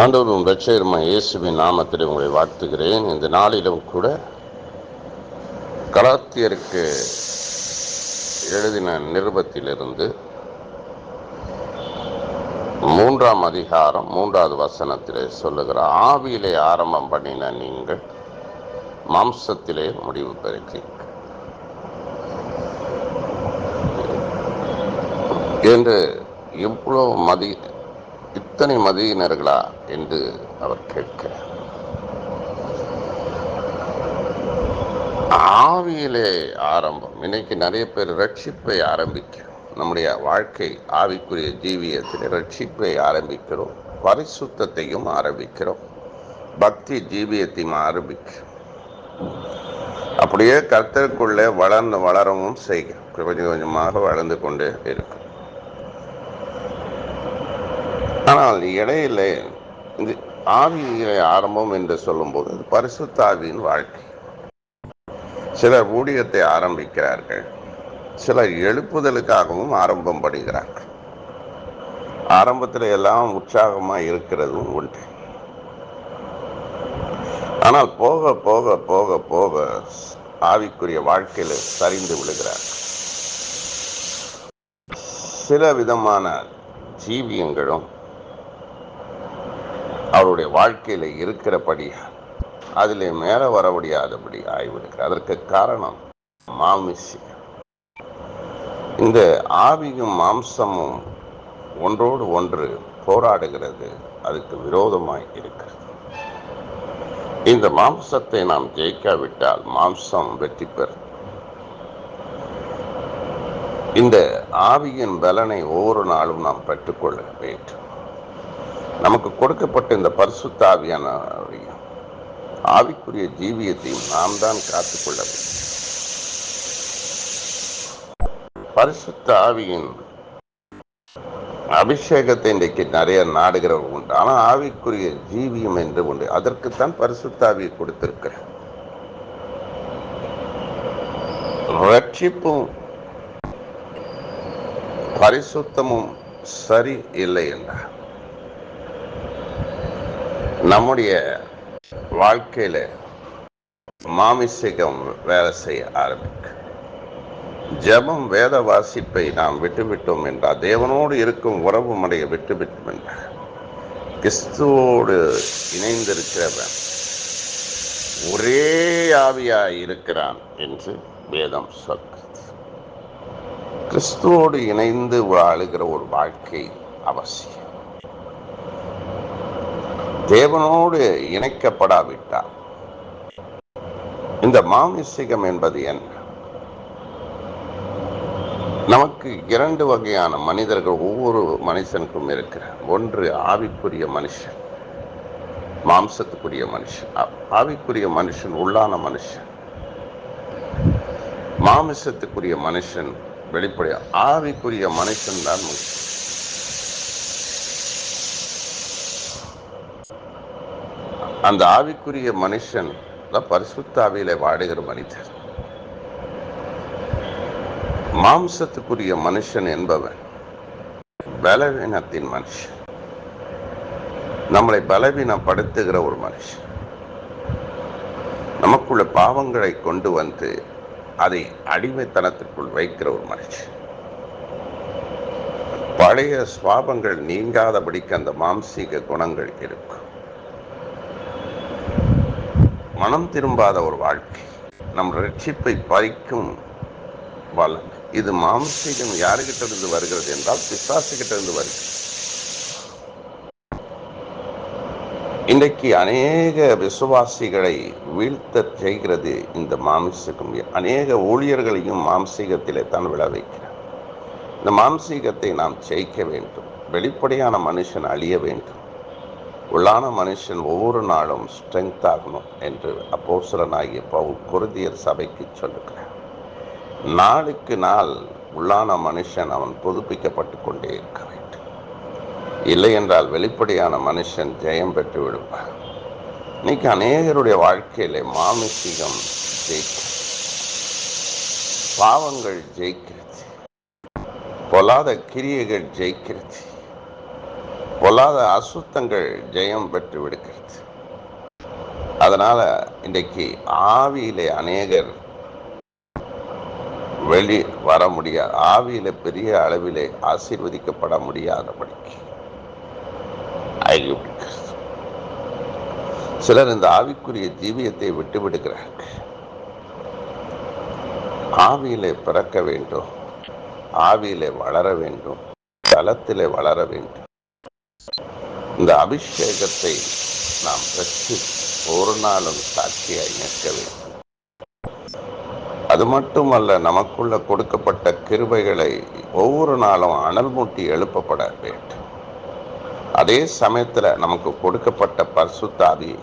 ஆண்டவரும் இரட்சகருமாகிய இயேசுவின் நாமத்தில் உங்களை வாழ்த்துகிறேன். இந்த நாளிலும் கூட கலாத்தியருக்கு எழுதின நிருபத்திலிருந்து 3ஆம் அதிகாரம் 3வது வசனத்திலே சொல்லுகிற, ஆவியிலே ஆரம்பம் பண்ணின நீங்கள் மாம்சத்திலே முடிவு பெறுகிறீர்கள் என்று இவ்வளவு இத்தனை மதியினர்களா என்று அவர் கேட்கிறார். ஆவியிலே ஆரம்பம். இன்னைக்கு நிறைய பேர் ரட்சிப்பை ஆரம்பிக்கிறோம். நம்முடைய வாழ்க்கை ஆவிக்குரிய ஜீவியத்தில் ரட்சிப்பை ஆரம்பிக்கிறோம், பரிசுத்தையும் ஆரம்பிக்கிறோம், பக்தி ஜீவியத்தையும் ஆரம்பிக்கிறோம். அப்படியே கர்த்தருக்குள்ளே வளரவும் செய்கிறோம். கொஞ்சம் கொஞ்சமாக வளர்ந்து கொண்டே இருக்கும். ஆனால் இடையில இந்த ஆவியிலே ஆரம்பம் என்று சொல்லும்போது அது பரிசுத்த ஆவியின் வாழ்க்கை. சிலர் ஊழியத்தை ஆரம்பிக்கிறார்கள், சிலர் எழுப்புதலுக்காகவும் ஆரம்பம் பண்ணுகிறார்கள். ஆரம்பத்தில் எல்லாம் உற்சாகமா இருக்கிறதும் உண்டு. ஆனால் போக போக போக போக ஆவிக்குரிய வாழ்க்கையில சரிந்து விழுகிறார். சில விதமான ஜீவியங்களும் அவருடைய வாழ்க்கையில இருக்கிறபடி அதிலே மேல வர முடியாதபடி ஆய்விடுகிறார். அதற்கு காரணம் மாமிசம். இந்த ஆவியும் மாம்சமும் ஒன்றோடு ஒன்று போராடுகிறது, அதுக்கு விரோதமாய் இருக்கிறது. இந்த மாம்சத்தை நாம் ஜெயிக்காவிட்டால் மாம்சம் வெற்றி பெறும். இந்த ஆவியின் பலனை ஒவ்வொரு நாளும் நாம் பெற்றுக்கொள்ள வேண்டும். நமக்கு கொடுக்கப்பட்ட இந்த பரிசுத்த ஆவியான ஆவிக்குரிய ஜீவியத்தையும் நாம் தான் காத்துக்கொள்ள வேண்டும். பரிசுத்த ஆவியின் அபிஷேகத்தை இன்றைக்கு நிறைய நாடுகிறவர்கள் உண்டு. ஆனால் ஆவிக்குரிய ஜீவியம் என்று உண்டு. அதற்குத்தான் பரிசுத்த ஆவியை கொடுத்திருக்கிறார். ரட்சிப்பும் பரிசுத்தமும் சரி இல்லை என்றார். நம்முடைய வாழ்க்கையில மாமிசம் வேலை செய்ய ஆரம்பிக்கும். ஜெபம் வேத வாசிப்பை நாம் விட்டுவிட்டோம் என்றால், தேவனோடு இருக்கும் உறவு முறையை விட்டுவிட்டோம் என்றால், கிறிஸ்துவோடு இணைந்திருக்கிறவன் ஒரே ஆவியாய் இருக்கிறான் என்று வேதம் சொல்கிறது. கிறிஸ்துவோடு இணைந்து வாழுகிற ஒரு வாழ்க்கை அவசியம். தேவனோடு இணைக்கப்படாவிட்டால் இந்த மாமிசம் என்பது என்ன? நமக்கு 2 வகையான மனிதர்கள் ஒவ்வொரு மனுஷனுக்கும் இருக்கிறார். ஒன்று ஆவிக்குரிய மனுஷன், மாம்சத்துக்குரிய மனுஷன். ஆவிக்குரிய மனுஷன் உள்ளான மனுஷன், மாமிசத்துக்குரிய மனுஷன் வெளிப்படையா. ஆவிக்குரிய மனுஷன் தான் முக்கியம். அந்த ஆவிக்குரிய மனுஷன் பரிசுத்த ஆவியிலே வாடுகிற மனிதர். மாம்சத்துக்குரிய மனுஷன் என்பவன் பலவீனத்தின் மனுஷன், நம்மளை பலவீனப்படுத்துகிற ஒரு மனுஷன். நமக்குள்ள பாவங்களை கொண்டு வந்து அதை அடிமைத்தனத்திற்குள் வைக்கிற ஒரு மனுஷன். பழைய சுவாபங்கள் நீங்காதபடிக்கு அந்த மாம்சீக குணங்கள் இருக்கும். மனம் திரும்பாத ஒரு வாழ்க்கை நம் ரட்சிப்பை பறிக்கும் வல்லமை. இது மாம்சீகம் யாருகிட்ட இருந்து வருகிறது என்றால் பிசாசுகிட்ட இருந்து வருகிறது. இன்றைக்கு அநேக விசுவாசிகளை வீழ்த்த செய்கிறது இந்த மாம்சீகம். அநேக ஊழியர்களையும் மாம்சீகத்திலே தான் விழ வைக்கிறார். இந்த மாம்சீகத்தை நாம் ஜெயிக்க வேண்டும். வெளிப்படையான மனுஷன் அழிய வேண்டும், உள்ளான மனுஷன் ஒவ்வொரு நாளும் ஸ்ட்ரென்த் ஆகணும் என்று அப்போஸ்தலனாகிய பவுல் கொரிந்தியர் சபைக்கு சொல்லுகிறார். நாளுக்கு நாள் உள்ளான மனுஷன் அவன் புதுப்பிக்கப்பட்டு கொண்டே இருக்க வேண்டும். இல்லை என்றால் வெளிப்படையான மனுஷன் ஜெயம் பெற்று விடுவார். இன்னைக்கு அநேகருடைய வாழ்க்கையிலே மாமிசீகம் ஜெயிக்கிறது, பாவங்கள் ஜெயிக்கிறது, பொல்லாத கிரியைகள் ஜெயிக்கிறது, பொல்லாத அசுத்தங்கள் ஜெயம் பெற்று விடுகிறது. அதனால இன்றைக்கு ஆவியிலே அநேகர் வெளி வர முடியாது, ஆவியில பெரிய அளவிலே ஆசீர்வதிக்கப்பட முடியாதபடிக்கு ஆகிவிடுகிறது. சிலர் இந்த ஆவிக்குரிய ஜீவியத்தை விட்டு விடுகிறார்கள். ஆவியிலே பிறக்க வேண்டும், ஆவியிலே வளர வேண்டும், தலத்திலே வளர வேண்டும். இந்த அபிஷேகத்தை நாம் பெற்று ஒரு நாளும் சாட்சியாய் நிற்க வேண்டும். அது மட்டுமல்ல, நமக்குள்ள கொடுக்கப்பட்ட கிருபைகளை ஒவ்வொரு நாளும் அனல் மூட்டி எழுப்பப்பட வேண்டும். அதே சமயத்துல நமக்கு கொடுக்கப்பட்ட பரிசுத்த ஆவியை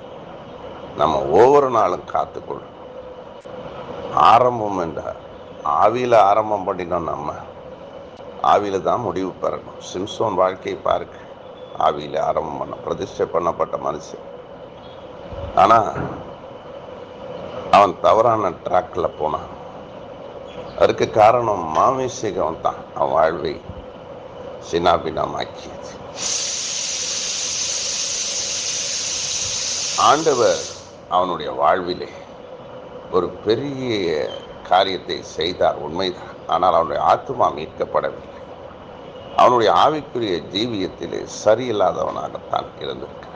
நம்ம ஒவ்வொரு நாளும் காத்துக்கொள்ளும். ஆரம்பம் என்ற ஆவியில ஆரம்பம் பண்ணினோம், நம்ம ஆவியில தான் முடிவு பெறணும். சிம்சோன் வாழ்க்கையை பாருங்க, ஆவியில ஆரம்பம் பண்ண பிரதிஷ்டை பண்ணப்பட்ட மனுஷன். ஆனா அவன் தவறான ட்ராக்ல போனான். அதுக்கு காரணம் மாமிசீகம் தான் அவன் வாழ்வை சின்னாபின்னமாக்கியது. ஆண்டவர் அவனுடைய வாழ்விலே ஒரு பெரிய காரியத்தை செய்தார், உண்மைதான். ஆனால் அவனுடைய ஆத்துமா மீட்கப்படவில்லை. அவனுடைய ஆவிக்குரிய ஜீவியத்திலே சரியில்லாதவனாகத்தான் இருந்திருக்கிறான்.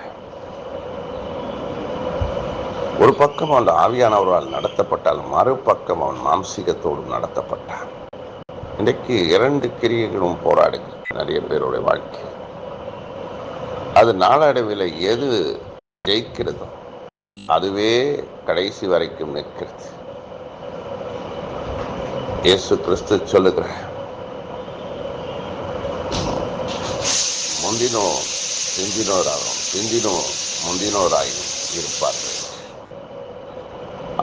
ஒரு பக்கம் அவன் ஆவியானவரால் நடத்தப்பட்டால், மறுபக்கம் அவன் மாம்சீகத்தோடு நடத்தப்பட்டான். இன்றைக்கு இரண்டு கிரியைகளும் போராடுகிறது நிறைய பேருடைய வாழ்க்கை. அது நாளடைவில் எது ஜெயிக்கிறதோ அதுவே கடைசி வரைக்கும் நிற்கிறது. இயேசு கிறிஸ்து சொல்லுகிற முந்தினோ பிந்தினோராகும், பிந்தினோ முந்தினோராயும் இருப்பார்கள்.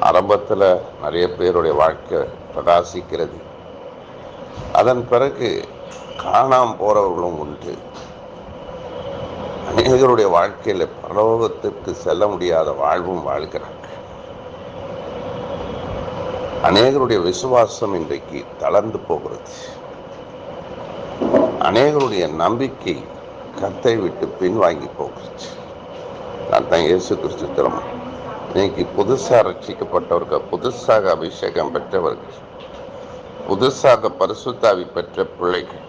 ஆரம்பத்தில் நிறைய பேருடைய வாழ்க்கை பிரகாசிக்கிறது. அதன் பிறகு காணாம போறவர்களும் உண்டு. அநேகருடைய வாழ்க்கையில பரலோகத்திற்கு செல்ல முடியாத வாழ்வும் வாழ்கிறார்கள். அநேகருடைய விசுவாசம் இன்றைக்கு தளர்ந்து போகிறது. அநேகருடைய நம்பிக்கை கர்த்தரை விட்டு பின்வாங்கி போகிறது. நான் தான் இயேசு கிறிஸ்து தரும். இன்னைக்கு புதுசாக ரட்சிக்கப்பட்டவர்கள், புதுசாக அபிஷேகம் பெற்றவர்கள், புதுசாக பரிசுத்தாவி பெற்ற பிள்ளைகள்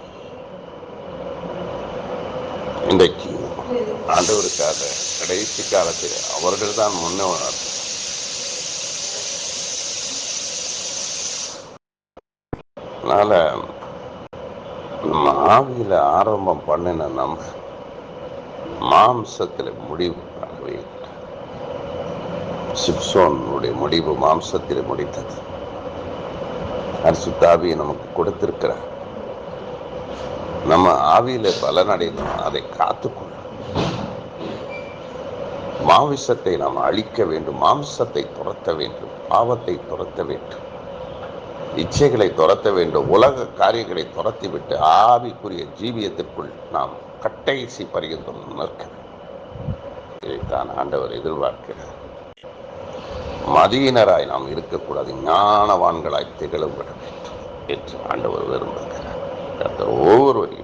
இன்றைக்கு ஆண்டவருக்காக கடைசி காலத்தில் அவர்கள் தான் முன்னோர். அதனால நம்ம ஆவியில ஆரம்பம் பண்ணின நம்ம மாம்சத்தில் முடிவு பண்ணவே இல்லை. சிம்சோனுடைய முடிவு மாம்சத்தில் முடித்தது. பரிசுத்த ஆவியை நமக்கு கொடுத்திருக்கிறார். நம்ம ஆவியில பலனடையணும், அதை காத்துக்கொள்ளும். மாமிசத்தை நாம் அழிக்க வேண்டும், மாம்சத்தை துரத்த வேண்டும், பாவத்தை துரத்த வேண்டும், இச்சைகளை துரத்த வேண்டும், உலக காரியங்களை துரத்திவிட்டு ஆவிக்குரிய ஜீவியத்திற்குள் நாம் கட்டைசி பரியந்தம் நிற்க. இதைத்தான் ஆண்டவர் எதிர்பார்க்கிறார். மதியினராய் நாம் இருக்கக்கூடாது, ஞானவான்களாய் திகழ விட வேண்டும் என்று ஆண்டவர் விரும்புகிறார். ஒவ்வொருவரையும்